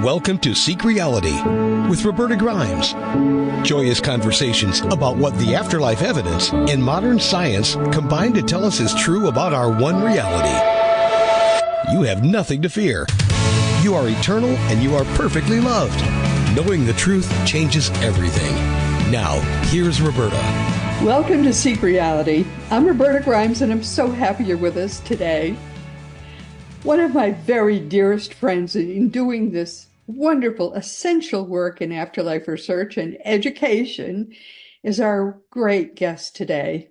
Welcome to Seek Reality with Roberta Grimes. Joyous conversations about what the afterlife evidence and modern science combine to tell us is true about our one reality. You have nothing to fear. You are eternal and you are perfectly loved. Knowing the truth changes everything. Now, here's Roberta. Welcome to Seek Reality. I'm Roberta Grimes, and I'm so happy you're with us today. One of my very dearest friends in doing this wonderful, essential work in afterlife research and education is our great guest today.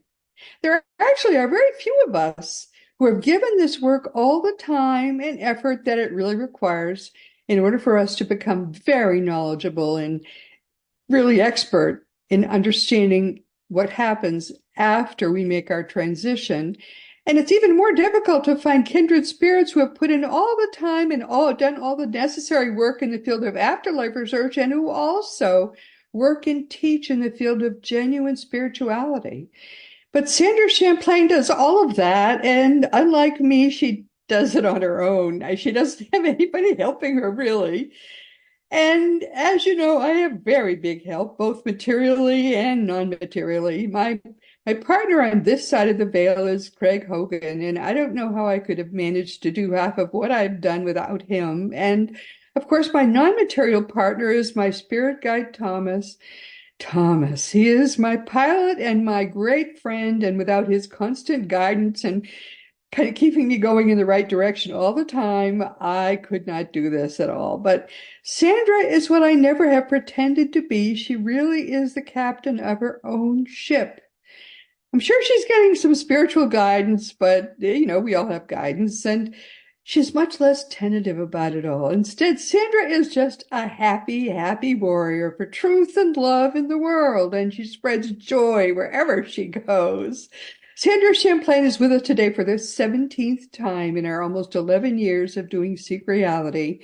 There actually are very few of us who have given this work all the time and effort that it really requires in order for us to become very knowledgeable and really expert in understanding what happens after we make our transition. And it's even more difficult to find kindred spirits who have put in all the time and done all the necessary work in the field of afterlife research, and who also work and teach in the field of genuine spirituality. But Sandra Champlain does all of that, and unlike me, she does it on her own. She doesn't have anybody helping her, really. And as you know, I have very big help, both materially and non-materially. My partner on this side of the veil is Craig Hogan, and I don't know how I could have managed to do half of what I've done without him. And of course, my non-material partner is my spirit guide, Thomas. Thomas, he is my pilot and my great friend, and without his constant guidance and kind of keeping me going in the right direction all the time, I could not do this at all. But Sandra is what I never have pretended to be. She really is the captain of her own ship. I'm sure she's getting some spiritual guidance, but, you know, we all have guidance, and she's much less tentative about it all. Instead, Sandra is just a happy, happy warrior for truth and love in the world, and she spreads joy wherever she goes. Sandra Champlain is with us today for the 17th time in our almost 11 years of doing Seek Reality.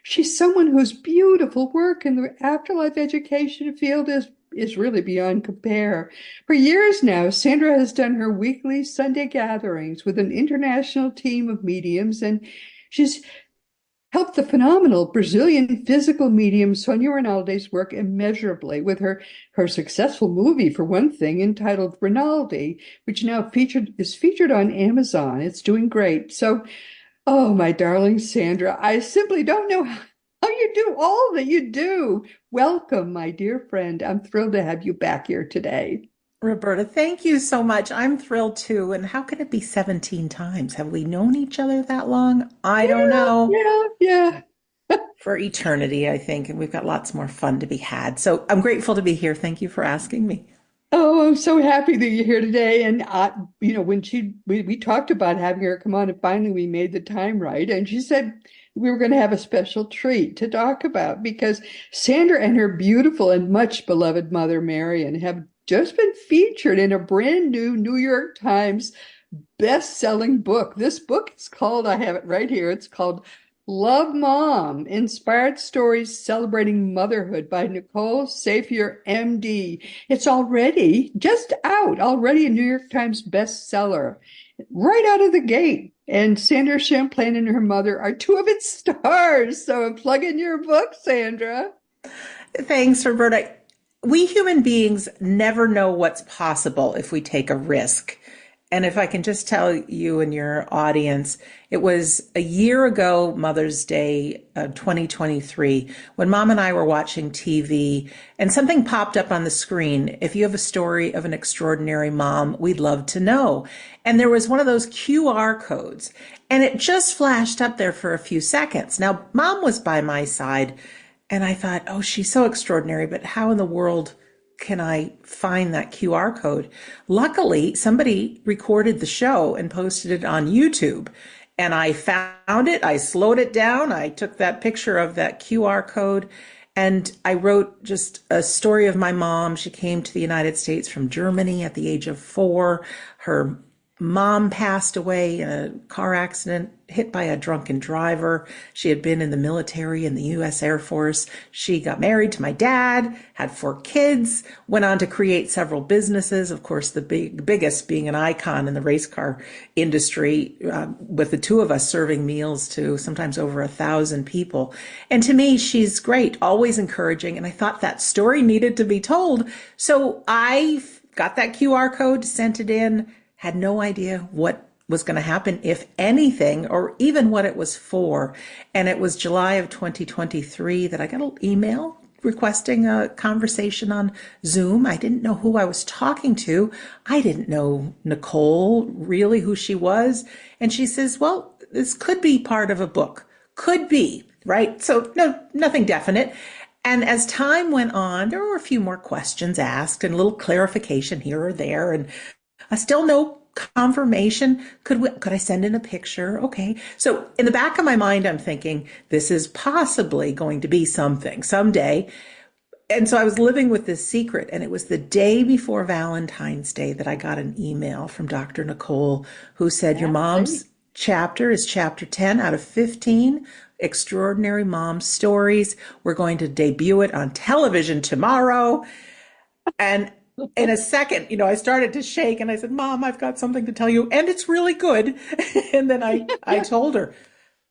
She's someone whose beautiful work in the afterlife education field is really beyond compare. For years now, Sandra has done her weekly Sunday gatherings with an international team of mediums, and she's helped the phenomenal Brazilian physical medium Sonia Rinaldi's work immeasurably with her successful movie, for one thing, entitled Rinaldi, which now is featured on Amazon. It's doing great. So, oh, my darling Sandra, I simply don't know how you do all that you do. Welcome, my dear friend. I'm thrilled to have you back here today. Roberta, thank you so much. I'm thrilled too. And how can it be 17 times? Have we known each other that long? I don't know. Yeah. For eternity, I think. And we've got lots more fun to be had. So I'm grateful to be here. Thank you for asking me. Oh, I'm so happy that you're here today. And, when we talked about having her come on, and finally we made the time right. And she said we were going to have a special treat to talk about, because Sandra and her beautiful and much beloved mother, Marion, have just been featured in a brand new New York Times best-selling book. This book is called, I have it right here, it's called Love Mom, Inspired Stories Celebrating Motherhood by Nicole Safier, MD. It's just out, already a New York Times bestseller, right out of the gate. And Sandra Champlain and her mother are two of its stars. So plug in your book, Sandra. Thanks, Roberta. We human beings never know what's possible if we take a risk. And if I can just tell you and your audience, it was a year ago, Mother's Day, 2023, when Mom and I were watching TV and something popped up on the screen. If you have a story of an extraordinary mom, we'd love to know. And there was one of those QR codes, and it just flashed up there for a few seconds. Now, Mom was by my side, and I thought, oh, she's so extraordinary, but how in the world can I find that QR code? Luckily, somebody recorded the show and posted it on YouTube. And I found it, I slowed it down, I took that picture of that QR code, and I wrote just a story of my mom. She came to the United States from Germany at the age of 4. Her mom passed away in a car accident, hit by a drunken driver. She had been in the military in the U.S. Air Force. She got married to my dad, had 4 kids, went on to create several businesses. Of course, the biggest being an icon in the race car industry, with the two of us serving meals to sometimes over 1,000 people. And to me, she's great, always encouraging. And I thought that story needed to be told. So I got that QR code, sent it in, had no idea what was going to happen, if anything, or even what it was for. And it was July of 2023 that I got an email requesting a conversation on Zoom. I didn't know who I was talking to. I didn't know Nicole, really who she was. And she says, well, this could be part of a book. Could be, right? So no, nothing definite. And as time went on, there were a few more questions asked and a little clarification here or there. And I still no confirmation. Could I send in a picture? Okay. So in the back of my mind, I'm thinking this is possibly going to be something someday. And so I was living with this secret, and it was the day before Valentine's Day that I got an email from Dr. Nicole, who said, your mom's chapter is chapter 10 out of 15. Extraordinary Mom Stories. We're going to debut it on television tomorrow. And in a second, I started to shake and I said, Mom, I've got something to tell you. And it's really good. And then I told her,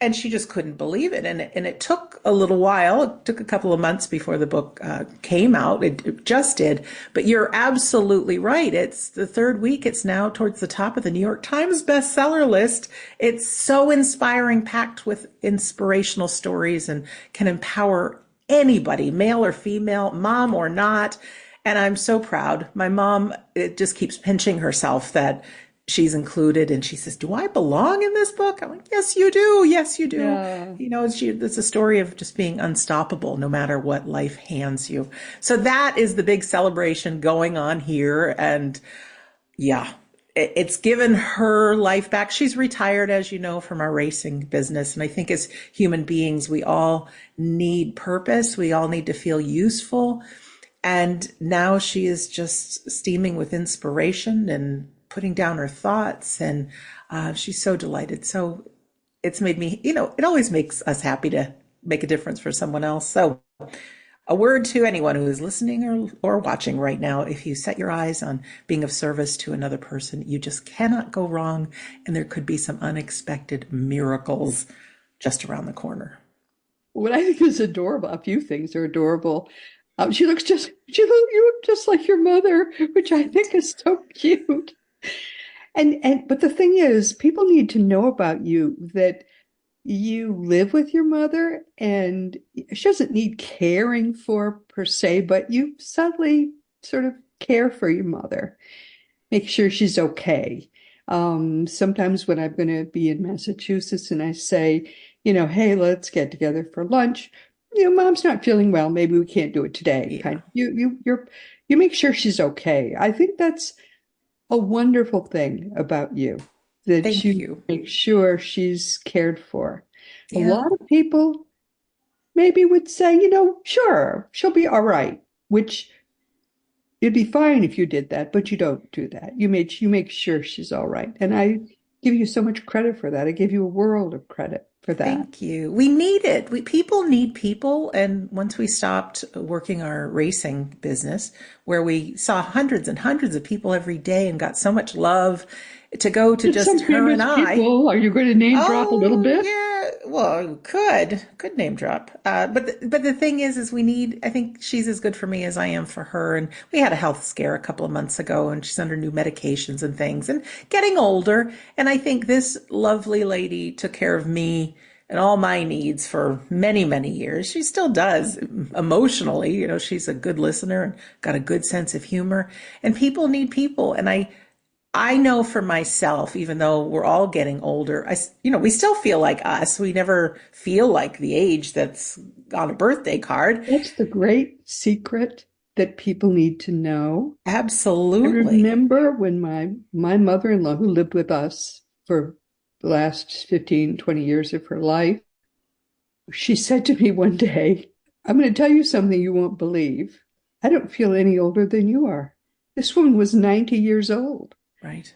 and she just couldn't believe it. And it took a little while. It took a couple of months before the book came out. It just did. But you're absolutely right. It's the third week. It's now towards the top of the New York Times bestseller list. It's so inspiring, packed with inspirational stories, and can empower anybody, male or female, mom or not. And I'm so proud. My mom, it just keeps pinching herself that she's included. And she says, do I belong in this book? I'm like, yes, you do. Yes, you do. Yeah. It's a story of just being unstoppable no matter what life hands you. So that is the big celebration going on here. And yeah, it's given her life back. She's retired, as you know, from our racing business. And I think as human beings, we all need purpose. We all need to feel useful. And now she is just steaming with inspiration and putting down her thoughts. And she's so delighted. So it's made me, it always makes us happy to make a difference for someone else. So a word to anyone who is listening or watching right now. If you set your eyes on being of service to another person, you just cannot go wrong. And there could be some unexpected miracles just around the corner. What I think is adorable, a few things are adorable. You look just like your mother, which I think is so cute. But the thing is, people need to know about you, that you live with your mother, and she doesn't need caring for per se, but you subtly sort of care for your mother. Make sure she's okay. Sometimes when I'm going to be in Massachusetts and I say, hey, let's get together for lunch. Mom's not feeling well. Maybe we can't do it today. Yeah. Kind of, you make sure she's okay. I think that's a wonderful thing about you, that you make sure she's cared for. Yeah. A lot of people maybe would say, sure, she'll be all right, which it'd be fine if you did that, but you don't do that. You make sure she's all right. And I give you so much credit for that. I give you a world of credit for that. Thank you. We need it. People need people. And once we stopped working our racing business, where we saw hundreds and hundreds of people every day and got so much love, to go to just her and I. Are you going to name drop a little bit? Yeah, well, could name drop. But the thing is I think she's as good for me as I am for her. And we had a health scare a couple of months ago, and she's under new medications and things, and getting older. And I think this lovely lady took care of me and all my needs for many, many years. She still does emotionally. She's a good listener and got a good sense of humor. And people need people. And I know for myself, even though we're all getting older, we still feel like us. We never feel like the age that's on a birthday card. That's the great secret that people need to know. Absolutely. I remember when my mother-in-law, who lived with us for the last 15, 20 years of her life, she said to me one day, I'm going to tell you something you won't believe. I don't feel any older than you are. This woman was 90 years old. Right.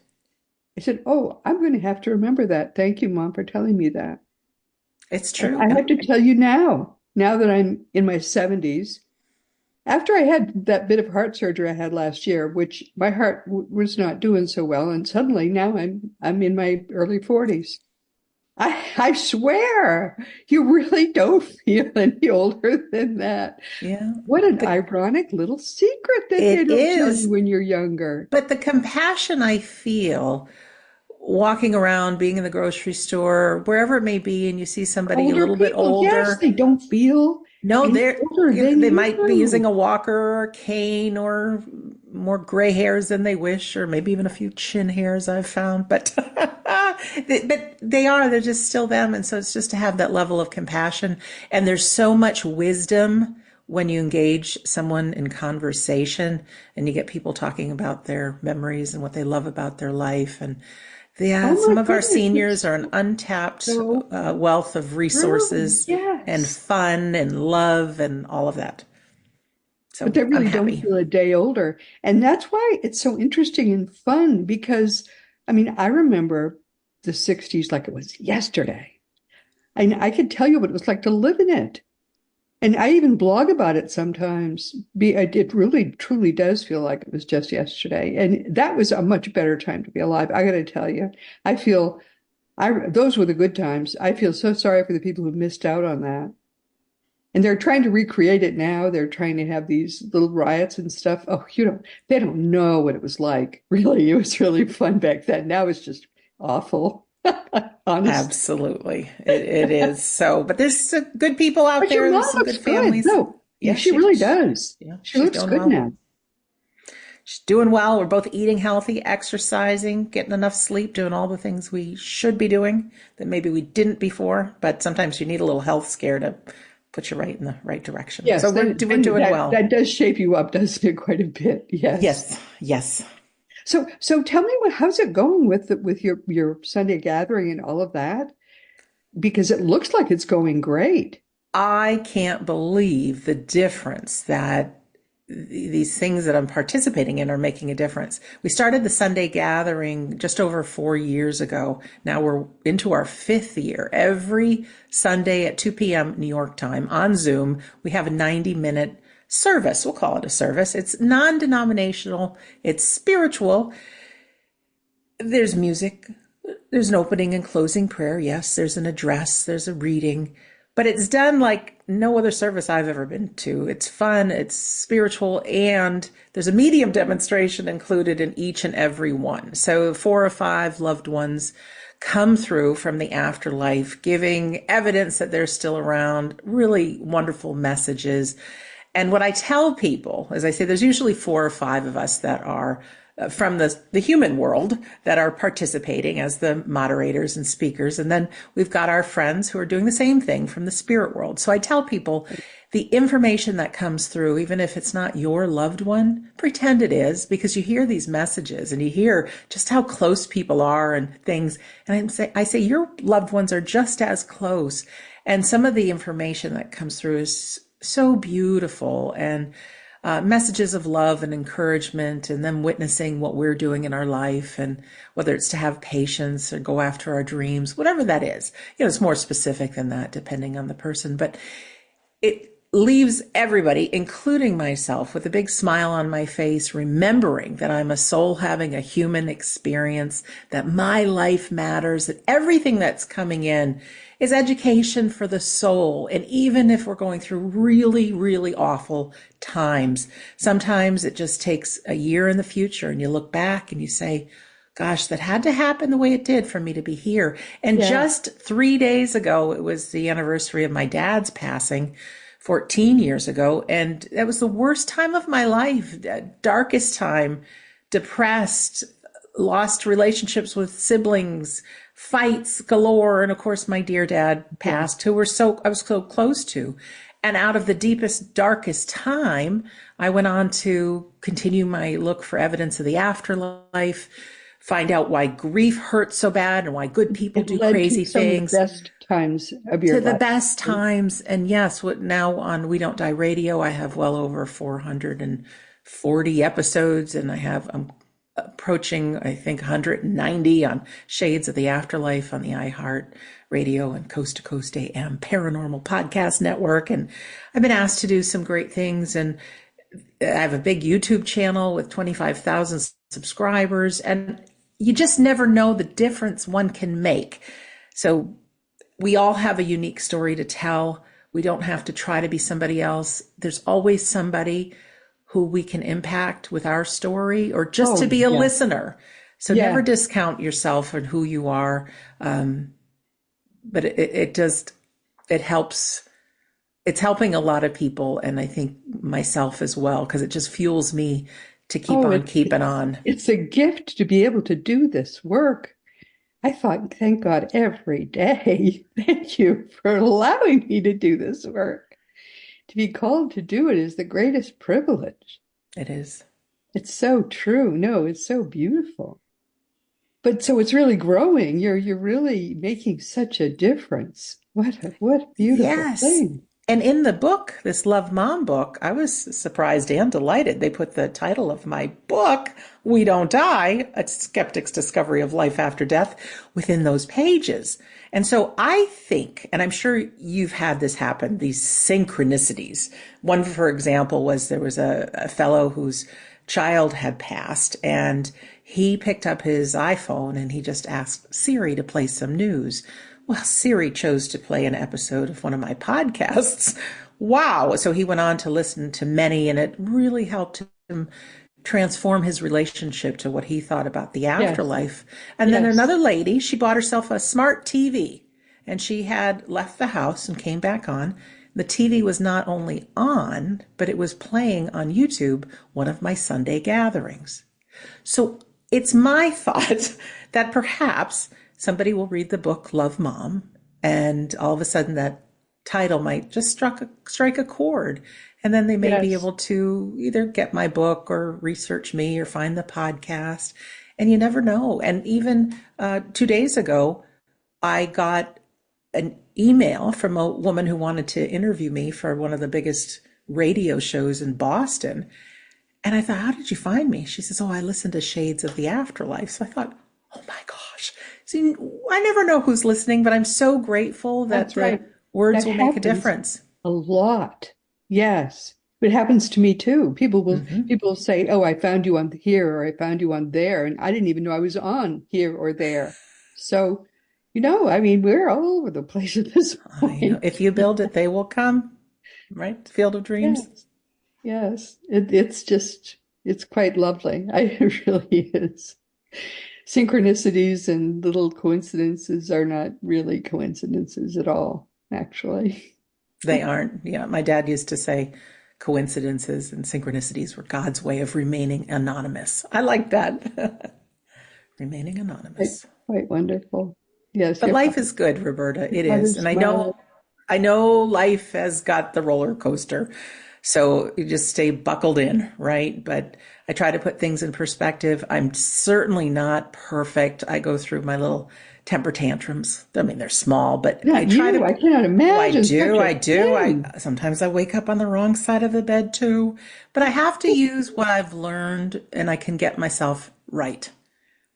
I said, oh, I'm going to have to remember that. Thank you, Mom, for telling me that. It's And true. I have to tell you now that I'm in my 70s, after I had that bit of heart surgery I had last year, which my heart was not doing so well, and suddenly now I'm in my early 40s. I swear, you really don't feel any older than that. Yeah. What an ironic little secret that they It don't tell you is. when you're younger. But the compassion I feel walking around, being in the grocery store, wherever it may be, and you see somebody a Older little bit people, yes, older. they don't feel No, any older than they you might be using do. a walker or a cane or more gray hairs than they wish, or maybe even a few chin hairs I've found. But but they're just still them. And so it's just to have that level of compassion. And there's so much wisdom when you engage someone in conversation and you get people talking about their memories and what they love about their life. And yeah, Oh some my of our goodness, seniors it's are an untapped so wealth of true. resources and Yes. fun and love and all of that. But So they I'm really don't happy. feel a day older. And that's why it's so interesting and fun because, I mean, I remember the 60s like it was yesterday. And I could tell you what it was like to live in it. And I even blog about it sometimes. It really, truly does feel like it was just yesterday. And that was a much better time to be alive. I got to tell you, I feel those were the good times. I feel so sorry for the people who missed out on that. And they're trying to recreate it now. They're trying to have these little riots and stuff. Oh, they don't know what it was like. Really, it was really fun back then. Now it's just awful, honest. Absolutely. It is. So, but there's some good people out But your there. mom There's some looks good good. families. No, Yeah, she really does. yeah, She she's looks doing good well. now. She's doing well. We're both eating healthy, exercising, getting enough sleep, doing all the things we should be doing that maybe we didn't before. But sometimes you need a little health scare to put you right in the right direction. So Yes, we're then doing well. that does shape you up, doesn't it, quite a bit? Yes. Yes, yes. So tell me how's it going with your Sunday gathering and all of that? Because it looks like it's going great. I can't believe the difference that these things that I'm participating in are making a difference. We started the Sunday gathering just over 4 years ago. Now we're into our fifth year. Every Sunday at 2 p.m. New York time on Zoom, we have a 90-minute service. We'll call it a service. It's non-denominational. It's spiritual. There's music. There's an opening and closing prayer. Yes, there's an address. There's a reading. But it's done like no other service I've ever been to. It's fun, it's spiritual, and there's a medium demonstration included in each and every one. So 4 or 5 loved ones come through from the afterlife, giving evidence that they're still around, really wonderful messages. And what I tell people, as I say, there's usually 4 or 5 of us that are from the human world that are participating as the moderators and speakers. And then we've got our friends who are doing the same thing from the spirit world. So I tell people the information that comes through, even if it's not your loved one, pretend it is, because you hear these messages and you hear just how close people are and things. And I say your loved ones are just as close. And some of the information that comes through is so beautiful, and messages of love and encouragement, and them witnessing what we're doing in our life, and whether it's to have patience or go after our dreams, whatever that is. It's more specific than that depending on the person, but it leaves everybody, including myself, with a big smile on my face, remembering that I'm a soul having a human experience, that my life matters, that everything that's coming in is education for the soul. And even if we're going through really, really awful times, sometimes it just takes a year in the future and you look back and you say, gosh, that had to happen the way it did for me to be here. And Yeah. just 3 days ago, it was the anniversary of my dad's passing 14 years ago. And that was the worst time of my life, darkest time, depressed, lost relationships with siblings, fights galore. And of course, my dear dad passed, who I was so close to. And out of the deepest, darkest time, I went on to continue my look for evidence of the afterlife, find out why grief hurts so bad and why good people It do led crazy to some of the things. best times of your To the life. best times. And yes, what now on We Don't Die Radio, I have well over 440 episodes, and I'm approaching, I think, 190 on Shades of the Afterlife on the iHeart Radio and Coast to Coast AM Paranormal Podcast Network. And I've been asked to do some great things. And I have a big YouTube channel with 25,000 subscribers. And you just never know the difference one can make. So we all have a unique story to tell. We don't have to try to be somebody else. There's always somebody who we can impact with our story, or just to be a listener. So never discount yourself and who you are. But it helps. It's helping a lot of people, and I think myself as well, because it just fuels me to keep on keeping on. It's a gift to be able to do this work. I thought, thank God, every day. Thank you for allowing me to do this work. To be called to do it is the greatest privilege. It is. It's so true. No, it's so beautiful. But so it's really growing. You're really making such a difference. What a beautiful thing. And in the book, this Love Mom book, I was surprised and delighted. They put the title of my book, We Don't Die, A Skeptic's Discovery of Life After Death, within those pages. And so I think, and I'm sure you've had this happen, these synchronicities. One, for example, was there was a fellow whose child had passed, and he picked up his iPhone and he just asked Siri to play some news. Well, Siri chose to play an episode of one of my podcasts. Wow. So he went on to listen to many, and it really helped him transform his relationship to what he thought about the afterlife. And then another lady, she bought herself a smart TV, and she had left the house and came back on. The TV was not only on, but it was playing on YouTube one of my Sunday gatherings. So it's my thought that perhaps somebody will read the book Love Mom, and all of a sudden that title might just strike a chord. And then they may be able to either get my book or research me or find the podcast. And you never know. And even 2 days ago, I got an email from a woman who wanted to interview me for one of the biggest radio shows in Boston. And I thought, how did you find me? She says, I listened to Shades of the Afterlife. So I thought, oh my gosh. See, I never know who's listening, but I'm so grateful that the words will make a difference. A lot. Yes. It happens to me too. People will say, I found you on here, or I found you on there. And I didn't even know I was on here or there. So, we're all over the place at this point. If you build it, they will come, right? Field of Dreams. Yes. It's quite lovely. It really is. Synchronicities and little coincidences are not really coincidences at all, actually. They aren't. Yeah. My dad used to say coincidences and synchronicities were God's way of remaining anonymous. I like that. Remaining anonymous. Quite wonderful. Yes. But life is good, Roberta. It is. And I know life has got the roller coaster. So you just stay buckled in, right? But I try to put things in perspective. I'm certainly not perfect. I go through my little temper tantrums. I mean, they're small, but I try to. I cannot imagine. I do. Sometimes I wake up on the wrong side of the bed too. But I have to use what I've learned, and I can get myself right.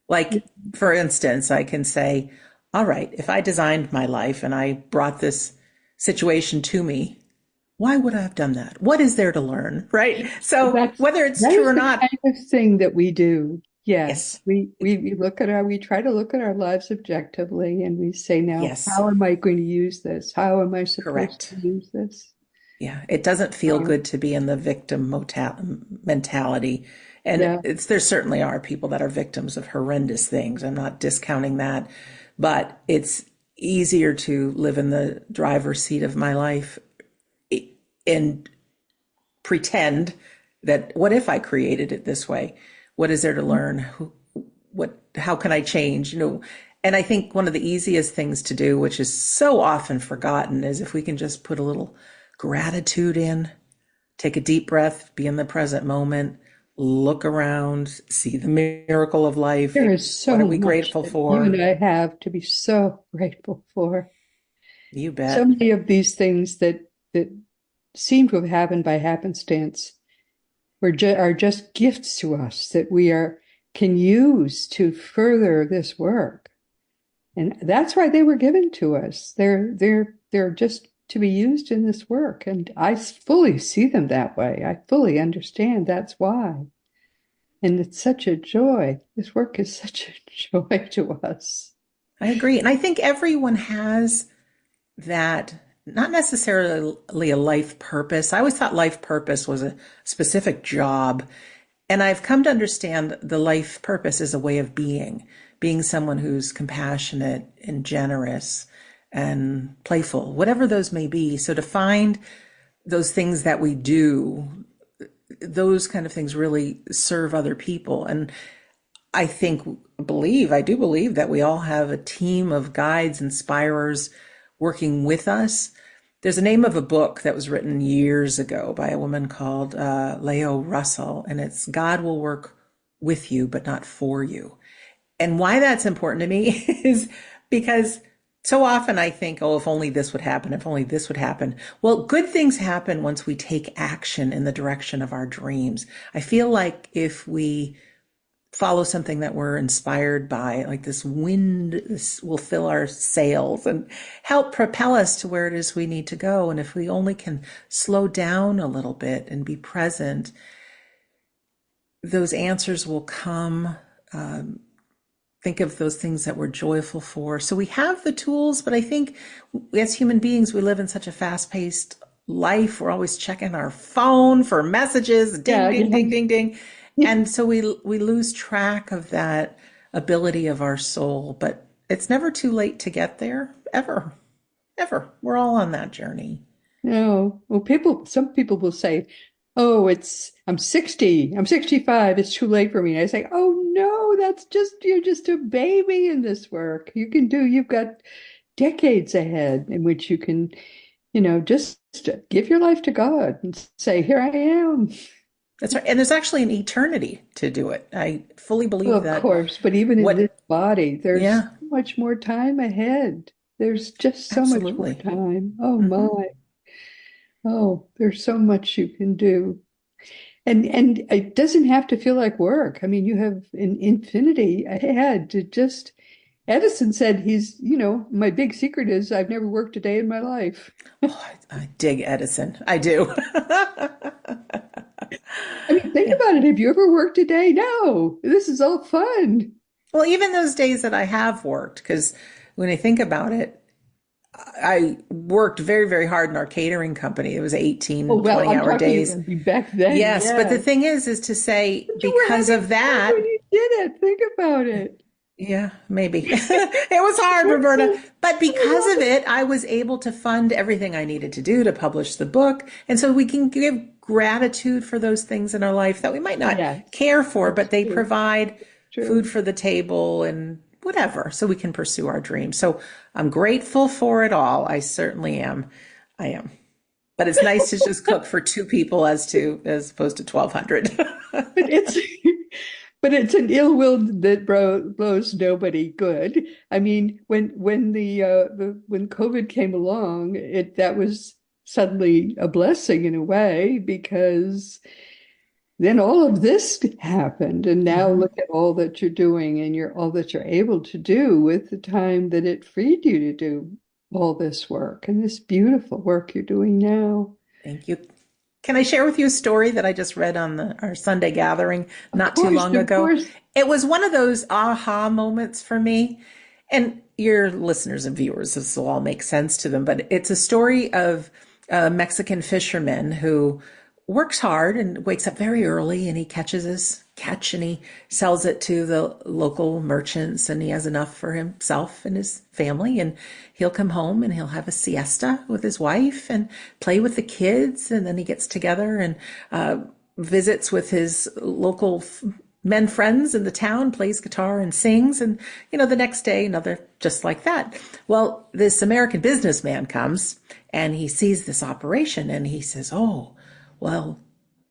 Like, for instance, I can say, all right, if I designed my life and I brought this situation to me, why would I have done that? What is there to learn, right? So whether it's true or not, kind of thing that we do. Yes. We try to look at our lives objectively, and we say, now, how am I going to use this? How am I supposed to use this? Yeah, it doesn't feel good to be in the victim mentality. And there certainly are people that are victims of horrendous things. I'm not discounting that, but it's easier to live in the driver's seat of my life and pretend that, what if I created it this way? What is there to learn? How can I change? And I think one of the easiest things to do, which is so often forgotten, is if we can just put a little gratitude in, take a deep breath, be in the present moment, look around, see the miracle of life. There is so what are we much grateful that for? You and I have to be so grateful for. You bet. So many of these things that seem to have happened by happenstance are just gifts to us that we are can use to further this work. And that's why they were given to us. They're just to be used in this work. And I fully see them that way. I fully understand that's why. And it's such a joy. This work is such a joy to us. I agree. And I think everyone has that, not necessarily a life purpose. I always thought life purpose was a specific job. And I've come to understand the life purpose is a way of being someone who's compassionate and generous and playful, whatever those may be. So to find those things that we do, those kind of things really serve other people. And I do believe that we all have a team of guides, inspirers working with us. There's a name of a book that was written years ago by a woman called Leo Russell, and it's God Will Work With You, but Not For You. And why that's important to me is because so often I think, oh, if only this would happen, if only this would happen. Well, good things happen once we take action in the direction of our dreams. I feel like if we follow something that we're inspired by, like this wind, this will fill our sails and help propel us to where it is we need to go. And if we only can slow down a little bit and be present, those answers will come. Think of those things that we're joyful for. So we have the tools, but I think as human beings, we live in such a fast-paced life. We're always checking our phone for messages, ding, ding. And so we lose track of that ability of our soul, but it's never too late to get there, ever. We're all on that journey. No. Well, some people will say, oh, I'm 60, I'm 65, it's too late for me. And I say, oh no, you're just a baby in this work. You've got decades ahead in which you can, just give your life to God and say, here I am. That's right. And there's actually an eternity to do it. I fully believe that. Of course, but even in this body, there's so much more time ahead. There's just so much more time. Oh my. Oh, there's so much you can do. And it doesn't have to feel like work. I mean, you have an infinity ahead to just, Edison said my big secret is I've never worked a day in my life. Oh, I dig Edison. I do. I mean, think about it. Have you ever worked a day? No, this is all fun. Well, even those days that I have worked, because when I think about it, I worked very, very hard in our catering company. It was 20-hour days. Back then. Yes, but the thing is to say, because of that. When you did it, think about it. Yeah, maybe. It was hard, Roberta. But because of it, I was able to fund everything I needed to do to publish the book. And so we can give gratitude for those things in our life that we might not care for, but they provide food for the table and whatever, so we can pursue our dreams. So I'm grateful for it all. I certainly am. I am. But it's nice to just cook for two people as opposed to 1,200. But it's an ill will that blows nobody good. I mean, when COVID came along, that was suddenly a blessing in a way, because then all of this happened, and now look at all that you're doing and all that you're able to do with the time that it freed you to do all this work and this beautiful work you're doing now. Thank you. Can I share with you a story that I just read on our Sunday gathering not too long ago? It was one of those aha moments for me. And your listeners and viewers, this will all make sense to them, but it's a story of a Mexican fisherman who works hard and wakes up very early, and he catches his catch and he sells it to the local merchants, and he has enough for himself and his family, and he'll come home and he'll have a siesta with his wife and play with the kids, and then he gets together and visits with his local men friends in the town, plays guitar and sings, and the next day another just like that. Well, this American businessman comes and he sees this operation and he says, oh, well,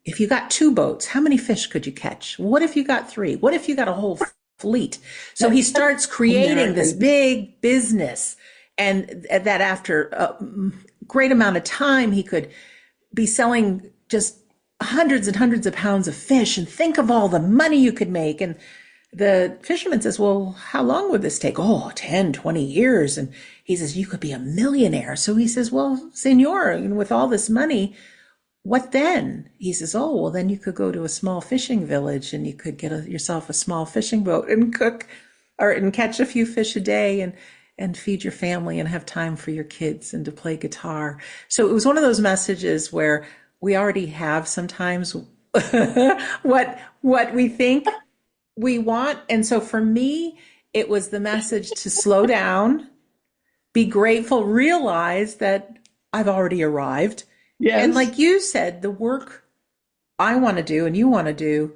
if you got 2 boats, how many fish could you catch? What if you got 3? What if you got a whole fleet? So he starts creating this big business, and that after a great amount of time, he could be selling just hundreds and hundreds of pounds of fish, and think of all the money you could make. And the fisherman says, well, how long would this take? Oh, 10, 20 years. And he says, you could be a millionaire. So he says, well, senor, with all this money, what then? He says, oh, well, then you could go to a small fishing village and you could get yourself a small fishing boat and cook and catch a few fish a day and feed your family and have time for your kids and to play guitar. So it was one of those messages where we already have sometimes what we think we want. And so for me, it was the message to slow down, be grateful, realize that I've already arrived. Yes. And like you said, the work I want to do and you want to do,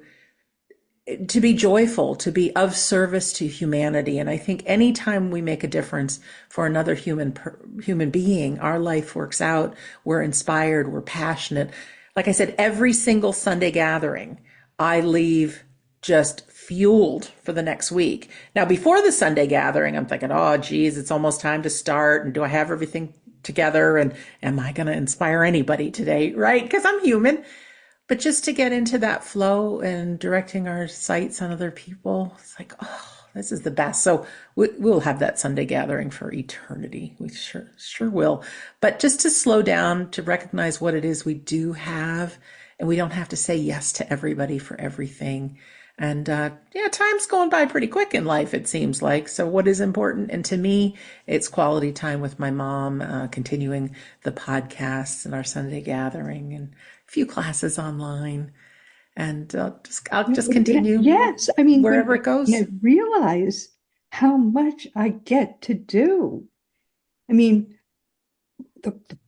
to be joyful, to be of service to humanity. And I think anytime we make a difference for another human being, our life works out. We're inspired. We're passionate. Like I said, every single Sunday gathering, I leave just fueled for the next week. Now, before the Sunday gathering, I'm thinking, oh, geez, it's almost time to start. And do I have everything together? And am I going to inspire anybody today? Right? Because I'm human. But just to get into that flow and directing our sights on other people, it's like, oh, this is the best. So we'll have that Sunday gathering for eternity. We sure will. But just to slow down, to recognize what it is we do have, and we don't have to say yes to everybody for everything. And time's going by pretty quick in life, it seems like. So what is important? And to me, it's quality time with my mom, continuing the podcasts and our Sunday gathering and a few classes online. And I'll just continue. Yes. I mean, wherever it goes. I realize how much I get to do. I mean,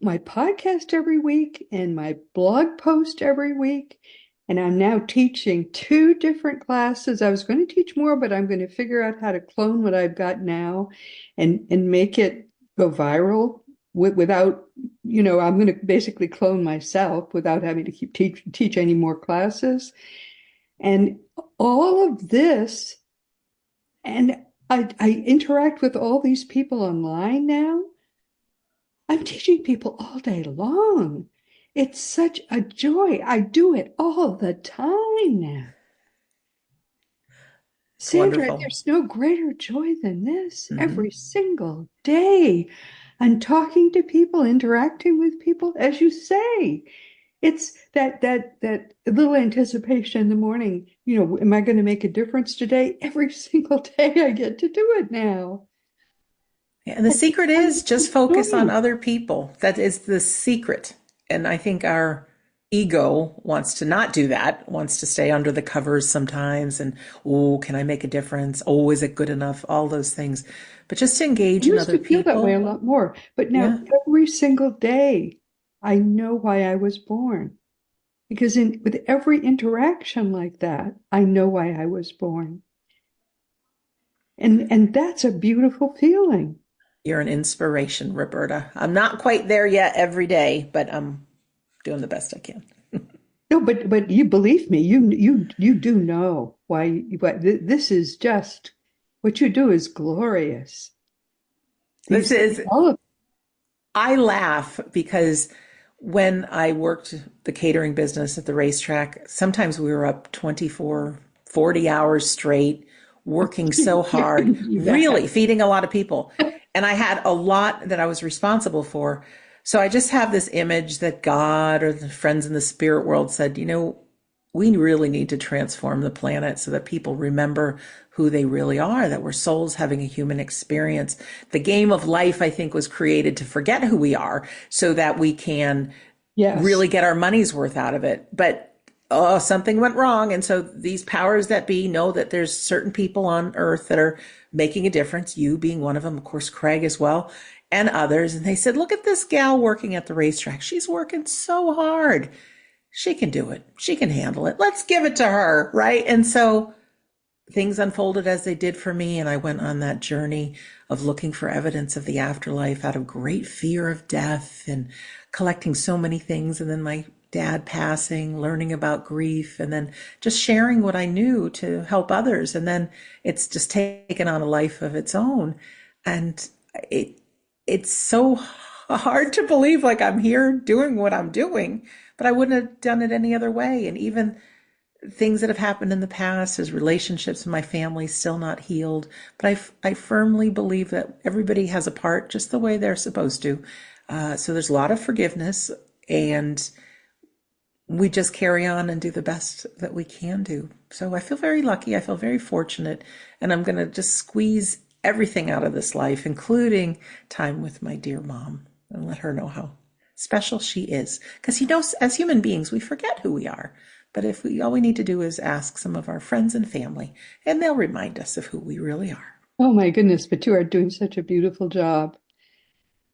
my podcast every week and my blog post every week. And I'm now teaching 2 different classes. I was going to teach more, but I'm going to figure out how to clone what I've got now and make it go viral without, I'm going to basically clone myself without having to keep teach any more classes. And all of this, and I interact with all these people online now. I'm teaching people all day long. It's such a joy. I do it all the time now. Sandra, Wonderful. there's no greater joy than this. Every single day. I'm talking to people, interacting with people, as you say. It's that little anticipation in the morning. Am I going to make a difference today? Every single day I get to do it now. Yeah, and the secret is just focus on other people. That is the secret. And I think our ego wants to not do that, wants to stay under the covers sometimes. And, oh, can I make a difference? Oh, is it good enough? All those things. But just to engage in other people. I used to feel that way a lot more. But now every single day, I know why I was born. Because with every interaction like that, I know why I was born. And that's a beautiful feeling. You're an inspiration, Roberta. I'm not quite there yet every day, but I'm doing the best I can. No, but you believe me. You do know why. This is just what you do is glorious. I laugh because when I worked the catering business at the racetrack, sometimes we were up 24, 40 hours straight, working so hard, really feeding a lot of people. And I had a lot that I was responsible for. So I just have this image that God or the friends in the spirit world said, we really need to transform the planet so that people remember who they really are, that we're souls having a human experience. The game of life, I think, was created to forget who we are so that we can really get our money's worth out of it. But something went wrong. And so these powers that be know that there's certain people on earth that are making a difference, you being one of them, of course, Craig as well, and others. And they said, look at this gal working at the racetrack. She's working so hard. She can do it. She can handle it. Let's give it to her, right? And so things unfolded as they did for me. And I went on that journey of looking for evidence of the afterlife out of great fear of death and collecting so many things. And then my dad passing, learning about grief, and then just sharing what I knew to help others. And then it's just taken on a life of its own. And it's so hard to believe like I'm here doing what I'm doing, but I wouldn't have done it any other way. And even things that have happened in the past, as relationships in my family still not healed. But I firmly believe that everybody has a part just the way they're supposed to. So there's a lot of forgiveness, and we just carry on and do the best that we can do. So I feel very lucky. I feel very fortunate. And I'm going to just squeeze everything out of this life, including time with my dear mom, and let her know how special she is. Because as human beings, we forget who we are. But all we need to do is ask some of our friends and family, and they'll remind us of who we really are. Oh my goodness, but you are doing such a beautiful job.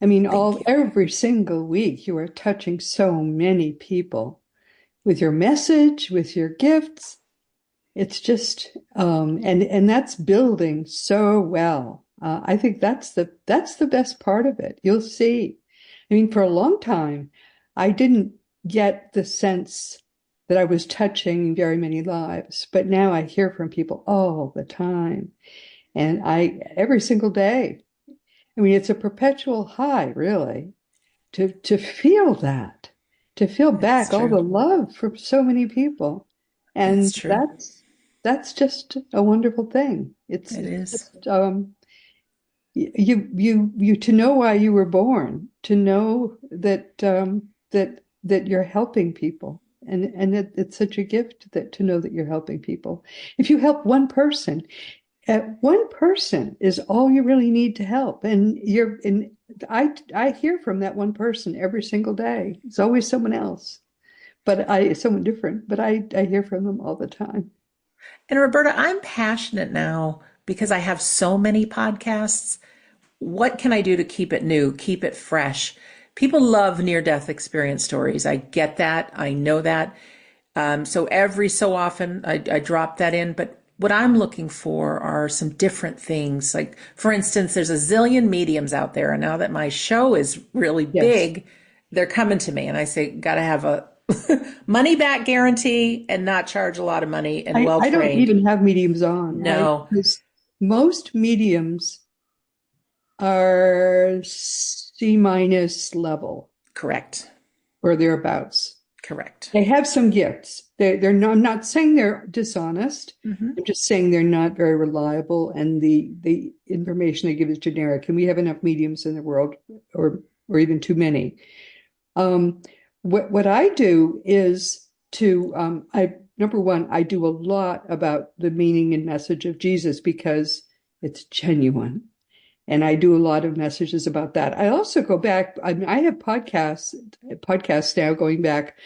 I mean, Thank you. every single week you are touching so many people with your message, with your gifts. It's just and that's building so well. I think that's the best part of it. You'll see. I mean, for a long time, I didn't get the sense that I was touching very many lives, but now I hear from people all the time, and every single day. I mean, it's a perpetual high, really, to feel that, to feel It's back all true. the love from so many people. It's And true. that's just a wonderful thing. It's It is. just you to know why you were born, to know that that you're helping people. And it's such a gift that to know that you're helping people. If you help one person is all you really need to help. And I hear from that one person every single day. It's always someone else, but someone different, but I hear from them all the time. And Roberta, I'm passionate now because I have so many podcasts. What can I do to keep it new, keep it fresh? People love near-death experience stories. I get that. I know that. So every so often I drop that in. But what I'm looking for are some different things. Like, for instance, there's a zillion mediums out there. And now that my show is really Yes. big, they're coming to me. And I say, got to have a money back guarantee and not charge a lot of money and well I don't trained. even have mediums on. No, Because most mediums are C minus level correct. or thereabouts. Correct. They have some gifts. They're not, I'm not saying they're dishonest. Hmm. I'm just saying they're not very reliable, and the information they give is generic. And we have enough mediums in the world, or even too many. What I do is I number one, I do a lot about the meaning and message of Jesus because it's genuine. And I do a lot of messages about that. I also go back, I mean, I have podcasts now going back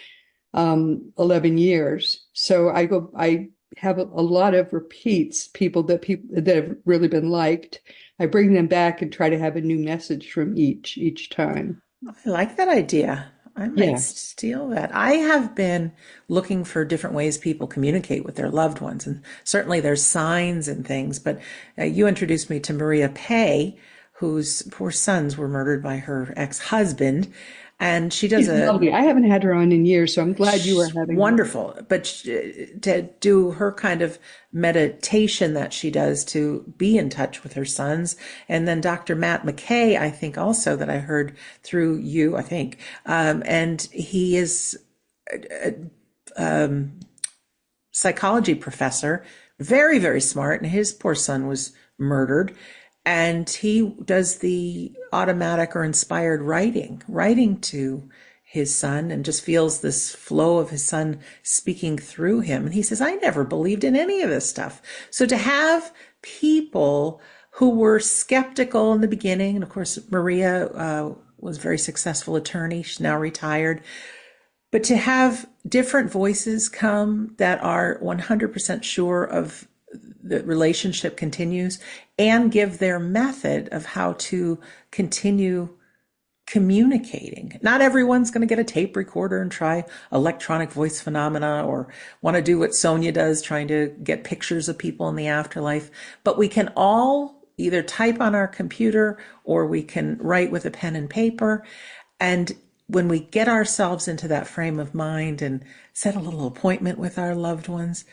11 years. So I have a lot of repeats, people that have really been liked. I bring them back and try to have a new message from each time. I like that idea. I might Yeah. steal that. I have been looking for different ways people communicate with their loved ones, and certainly there's signs and things. But you introduced me to Maria Pay, whose poor sons were murdered by her ex-husband, and she does She's lovely. I haven't had her on in years, so I'm glad you are having her. wonderful. But to do her kind of meditation that she does to be in touch with her sons. And then Dr. Matt McKay, I think also that I heard through you, I think. And he is a psychology professor, very, very smart. And his poor son was murdered. And he does the automatic or inspired writing to his son, and just feels this flow of his son speaking through him. And he says, I never believed in any of this stuff. So to have people who were skeptical in the beginning, and of course, Maria was a very successful attorney. She's now retired. But to have different voices come that are 100% sure of the relationship continues, and give their method of how to continue communicating. Not everyone's going to get a tape recorder and try electronic voice phenomena, or want to do what Sonia does, trying to get pictures of people in the afterlife. But we can all either type on our computer, or we can write with a pen and paper. And when we get ourselves into that frame of mind and set a little appointment with our loved ones,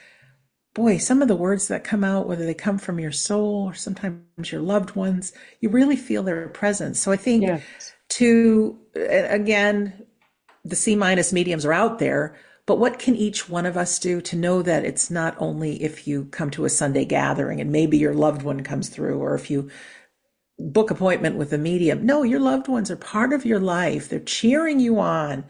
boy, some of the words that come out, whether they come from your soul or sometimes your loved ones, you really feel their presence. So I think Yes. again, the C minus mediums are out there, But what can each one of us do to know that it's not only if you come to a Sunday gathering and maybe your loved one comes through, or if you book appointment with a medium. No, your loved ones are part of your life. They're cheering you on.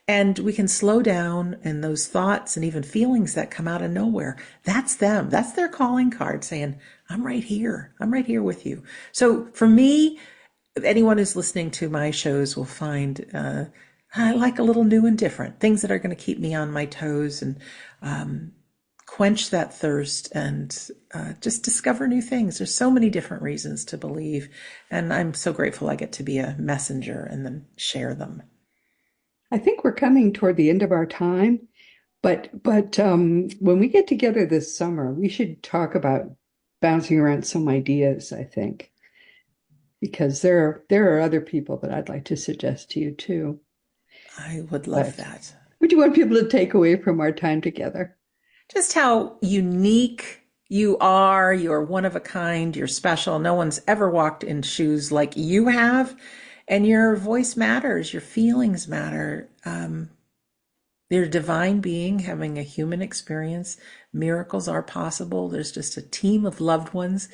And we can slow down, and those thoughts and even feelings that come out of nowhere, that's them. That's their calling card saying, I'm right here. I'm right here with you. So for me, anyone who's listening to my shows will find I like a little new and different things that are going to keep me on my toes and quench that thirst and just discover new things. There's so many different reasons to believe, and I'm so grateful I get to be a messenger and then share them. I think we're coming toward the end of our time, but when we get together this summer, we should talk about bouncing around some ideas, I think, because there are other people that I'd like to suggest to you too. I would love that. What do you want people to take away from our time together? Just how unique you are. You're one of a kind. You're special. No one's ever walked in shoes like you have. And your voice matters. Your feelings matter. You're a divine being having a human experience. Miracles are possible. There's just a team of loved ones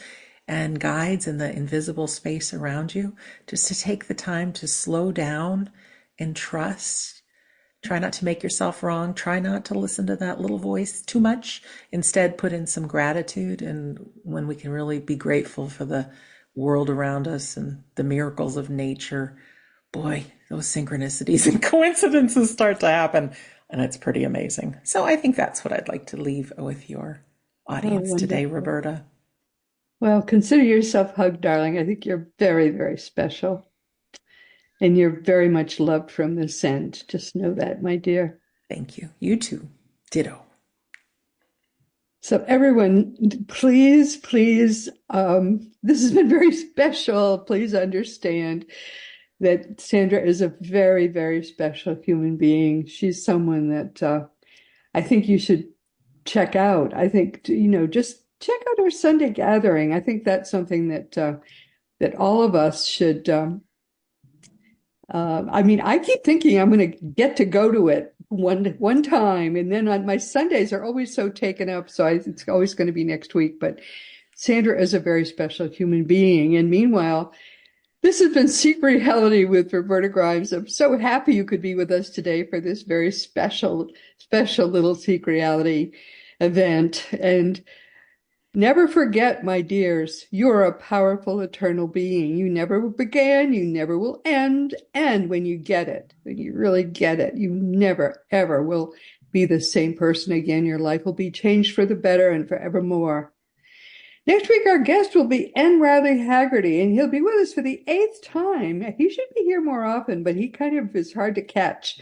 and guides in the invisible space around you. Just to take the time to slow down and trust. Try not to make yourself wrong. Try not to listen to that little voice too much. Instead, put in some gratitude. And when we can really be grateful for the world around us and the miracles of nature, boy, those synchronicities and coincidences start to happen. And it's pretty amazing. So I think that's what I'd like to leave with your audience today, Roberta. Well, consider yourself hugged, darling. I think you're very, very special. And you're very much loved from this end. Just know that, my dear. Thank you. You too. Ditto. So everyone, please, this has been very special. Please understand that Sandra is a very, very special human being. She's someone that I think you should check out. I think, just check out our Sunday gathering. I think that's something that all of us should I keep thinking I'm going to get to go to it one time, and then on my Sundays are always so taken up, so it's always going to be next week. But Sandra is a very special human being, and meanwhile, this has been Seek Reality with Roberta Grimes. I'm so happy you could be with us today for this very special little Seek Reality event. And never forget, my dears, you're a powerful, eternal being. You never began, you never will end. And when you get it, when you really get it, you never, ever will be the same person again. Your life will be changed for the better and forevermore. Next week, our guest will be N. Riley Haggerty, and he'll be with us for the 8th time. He should be here more often, but he kind of is hard to catch.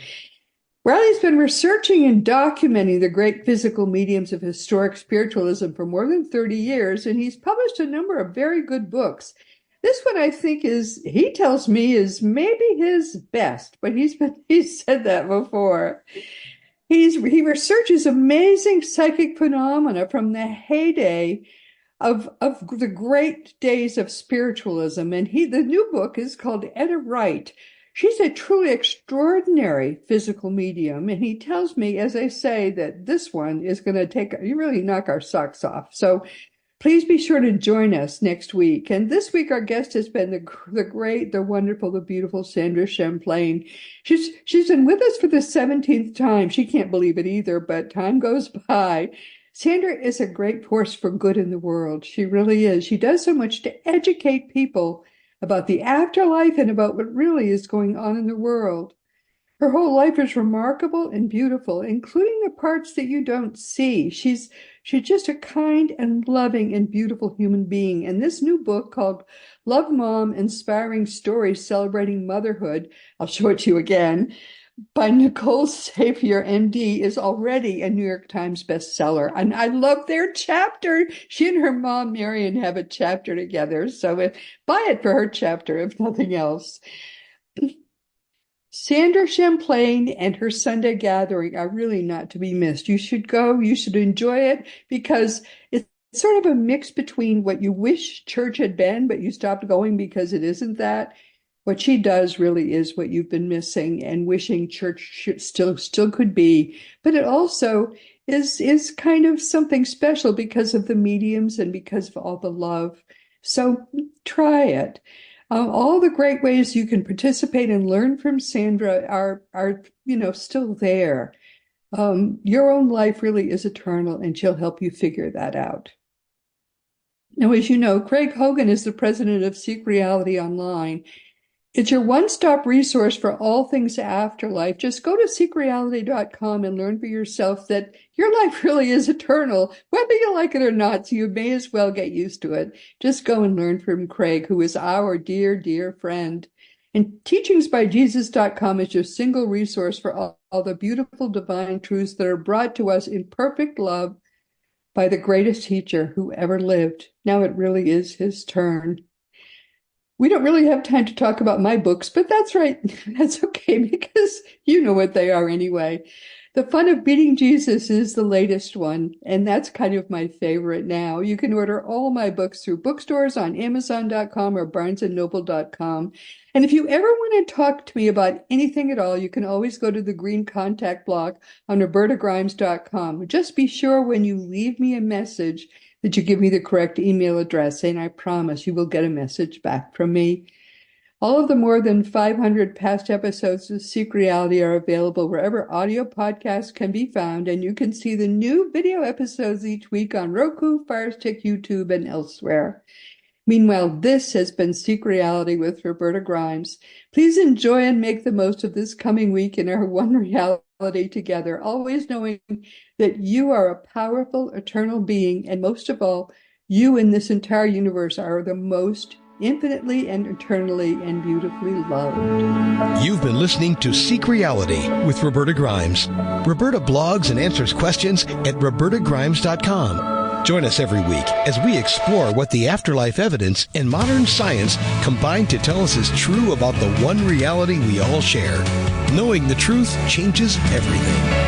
Riley's been researching and documenting the great physical mediums of historic spiritualism for more than 30 years, and he's published a number of very good books. This one, I think, he tells me, is maybe his best, but he's said that before. He researches amazing psychic phenomena from the heyday of the great days of spiritualism, and the new book is called Etta Wright. She's a truly extraordinary physical medium, and he tells me, as I say, that this one is going to really knock our socks off. So please be sure to join us next week. And this week, our guest has been the great, the wonderful, the beautiful Sandra Champlain. She's been with us for the 17th time. She can't believe it either, but time goes by. Sandra is a great force for good in the world. She really is. She does so much to educate people about the afterlife and about what really is going on in the world. Her whole life is remarkable and beautiful, including the parts that you don't see. She's just a kind and loving and beautiful human being. And this new book called Love Mom, Inspiring Stories Celebrating Motherhood, I'll show it to you again, by Nicole Safier, MD, is already a New York Times bestseller. And I love their chapter. She and her mom, Marion, have a chapter together. So buy it for her chapter, if nothing else. Sandra Champlain and her Sunday gathering are really not to be missed. You should go. You should enjoy it, because it's sort of a mix between what you wish church had been, but you stopped going because it isn't that, What she does really is what you've been missing and wishing church still could be. But it also is kind of something special because of the mediums and because of all the love. So try it. All the great ways you can participate and learn from Sandra are still there. Your own life really is eternal, and she'll help you figure that out. Now, as you know, Craig Hogan is the president of Seek Reality Online. It's your one-stop resource for all things afterlife. Just go to seekreality.com and learn for yourself that your life really is eternal, whether you like it or not, so you may as well get used to it. Just go and learn from Craig, who is our dear, dear friend. And teachingsbyjesus.com is your single resource for all the beautiful divine truths that are brought to us in perfect love by the greatest teacher who ever lived. Now it really is his turn. We don't really have time to talk about my books, but that's right. That's okay, because you know what they are anyway. The Fun of Beating Jesus is the latest one, and that's kind of my favorite now. You can order all my books through bookstores on Amazon.com or BarnesandNoble.com. And if you ever want to talk to me about anything at all, you can always go to the green contact block on RobertaGrimes.com. Just be sure when you leave me a message that you give me the correct email address, and I promise you will get a message back from me. All of the more than 500 past episodes of Seek Reality are available wherever audio podcasts can be found, and you can see the new video episodes each week on Roku, Fire Stick, YouTube, and elsewhere. Meanwhile, this has been Seek Reality with Roberta Grimes. Please enjoy and make the most of this coming week in our one reality together, always knowing that you are a powerful, eternal being, and most of all, you in this entire universe are the most infinitely and eternally and beautifully loved. You've been listening to Seek Reality with Roberta Grimes. Roberta blogs and answers questions at robertagrimes.com. Join us every week as we explore what the afterlife evidence and modern science combine to tell us is true about the one reality we all share. Knowing the truth changes everything.